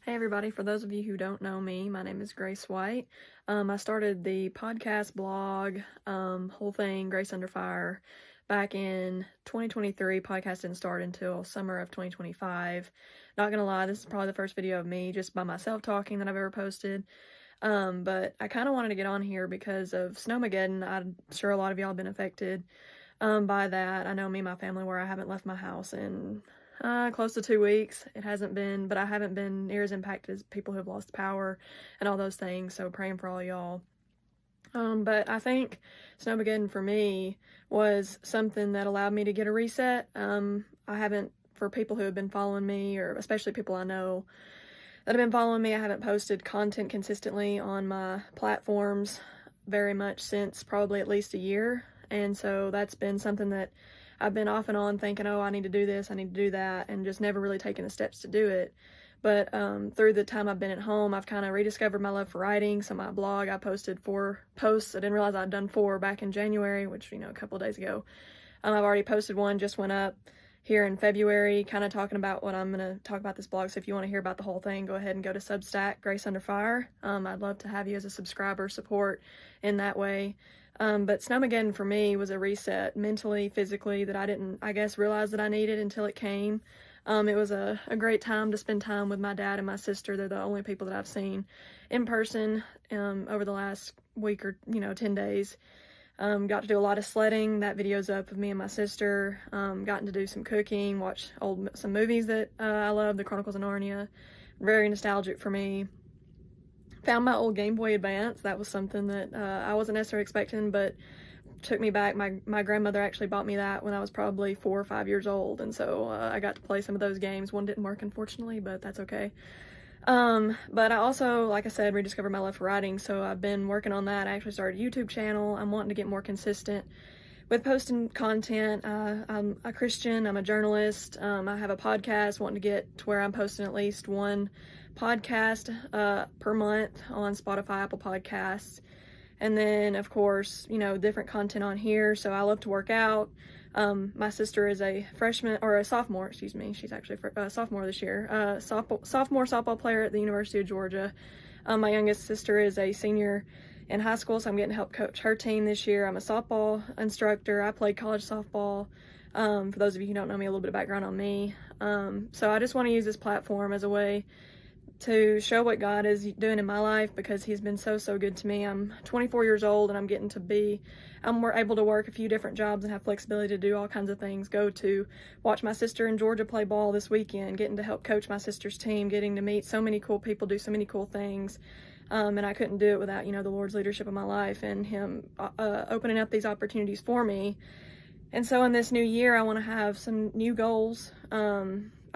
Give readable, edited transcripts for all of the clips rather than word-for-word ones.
Hey everybody, for those of you who don't know me, my name is Grace White. I started the podcast, blog, whole thing, Grace Under Fire, back in 2023. Podcast didn't start until summer of 2025. Not gonna lie, this is probably the first video of me just by myself talking that I've ever posted. But I kind of wanted to get on here because of Snowmageddon. I'm sure a lot of y'all have been affected by that. I know me and my family where I haven't left my house in close to 2 weeks. It hasn't been, but I haven't been near as impacted as people who have lost power and all those things, so praying for all y'all. But I think Snowmageddon for me was something that allowed me to get a reset. I haven't, for people who have been following me, or especially people I know that have been following me, I haven't posted content consistently on my platforms very much since probably at least a year. And so that's been something that I've been off and on thinking, oh, I need to do this, I need to do that, and just never really taking the steps to do it. But through the time I've been at home, I've kind of rediscovered my love for writing. So my blog, I posted 4 posts. I didn't realize I'd done 4 back in January, which, a couple of days ago. I've already posted one, just went up here in February, kind of talking about what I'm going to talk about this blog. So if you want to hear about the whole thing, go ahead and go to Substack, Grace Under Fire. I'd love to have you as a subscriber, support in that way. But Snowmageddon for me was a reset mentally, physically, that I didn't, I guess, realize that I needed until it came. It was a great time to spend time with my dad and my sister. They're the only people that I've seen in person over the last week or, 10 days. Got to do a lot of sledding. That video's up of me and my sister. Gotten to do some cooking, watch some movies that I love, The Chronicles of Narnia. Very nostalgic for me. Found my old Game Boy Advance. That was something that I wasn't necessarily expecting, but took me back. My grandmother actually bought me that when I was probably 4 or 5 years old, and so I got to play some of those games. One didn't work, unfortunately, but that's okay. But I also, like I said, rediscovered my love for writing, so I've been working on that. I actually started a YouTube channel. I'm wanting to get more consistent with posting content. I'm a Christian, I'm a journalist, I have a podcast, wanting to get to where I'm posting at least 1 podcast per month on Spotify, Apple Podcasts. And then, of course, different content on here. So I love to work out. My sister is a freshman, or a sophomore, excuse me. She's actually a sophomore this year. Sophomore softball player at the University of Georgia. My youngest sister is a senior in high school, so I'm getting to help coach her team this year. I'm a softball instructor. I played college softball. For those of you who don't know me, a little bit of background on me. So I just want to use this platform as a way to show what God is doing in my life, because he's been so good to me. I'm 24 years old and I'm able to work a few different jobs and have flexibility to do all kinds of things. Go to watch my sister in Georgia play ball this weekend, getting to help coach my sister's team, getting to meet so many cool people, do so many cool things. And I couldn't do it without, the Lord's leadership in my life and him opening up these opportunities for me. And so in this new year, I want to have some new goals.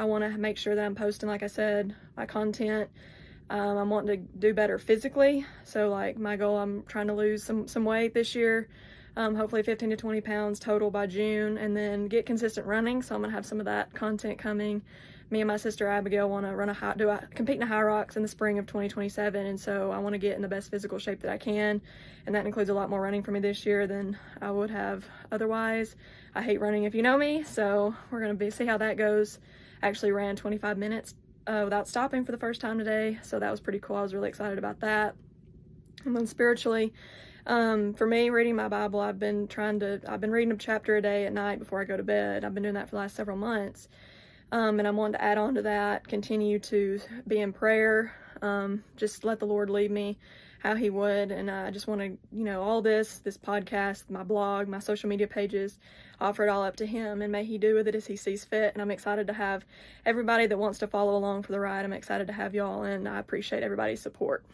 I want to make sure that I'm posting, like I said, my content. I'm wanting to do better physically. So like my goal, I'm trying to lose some weight this year. Hopefully 15 to 20 pounds total by June, and then get consistent running. So I'm gonna have some of that content coming. Me and my sister Abigail want to compete in a high rocks in the spring of 2027, and so I want to get in the best physical shape that I can, and that includes a lot more running for me this year than I would have otherwise. I hate running, if you know me, so we're gonna see how that goes. Actually ran 25 minutes without stopping for the first time today, so that was pretty cool. I was really excited about that. And then spiritually, for me, reading my Bible, I've been reading a chapter a day at night before I go to bed. I've been doing that for the last several months. And I'm wanting to add on to that, continue to be in prayer, just let the Lord lead me how he would. And I just want to, all this podcast, my blog, my social media pages, offer it all up to him, and may he do with it as he sees fit. And I'm excited to have everybody that wants to follow along for the ride. I'm excited to have y'all, and I appreciate everybody's support.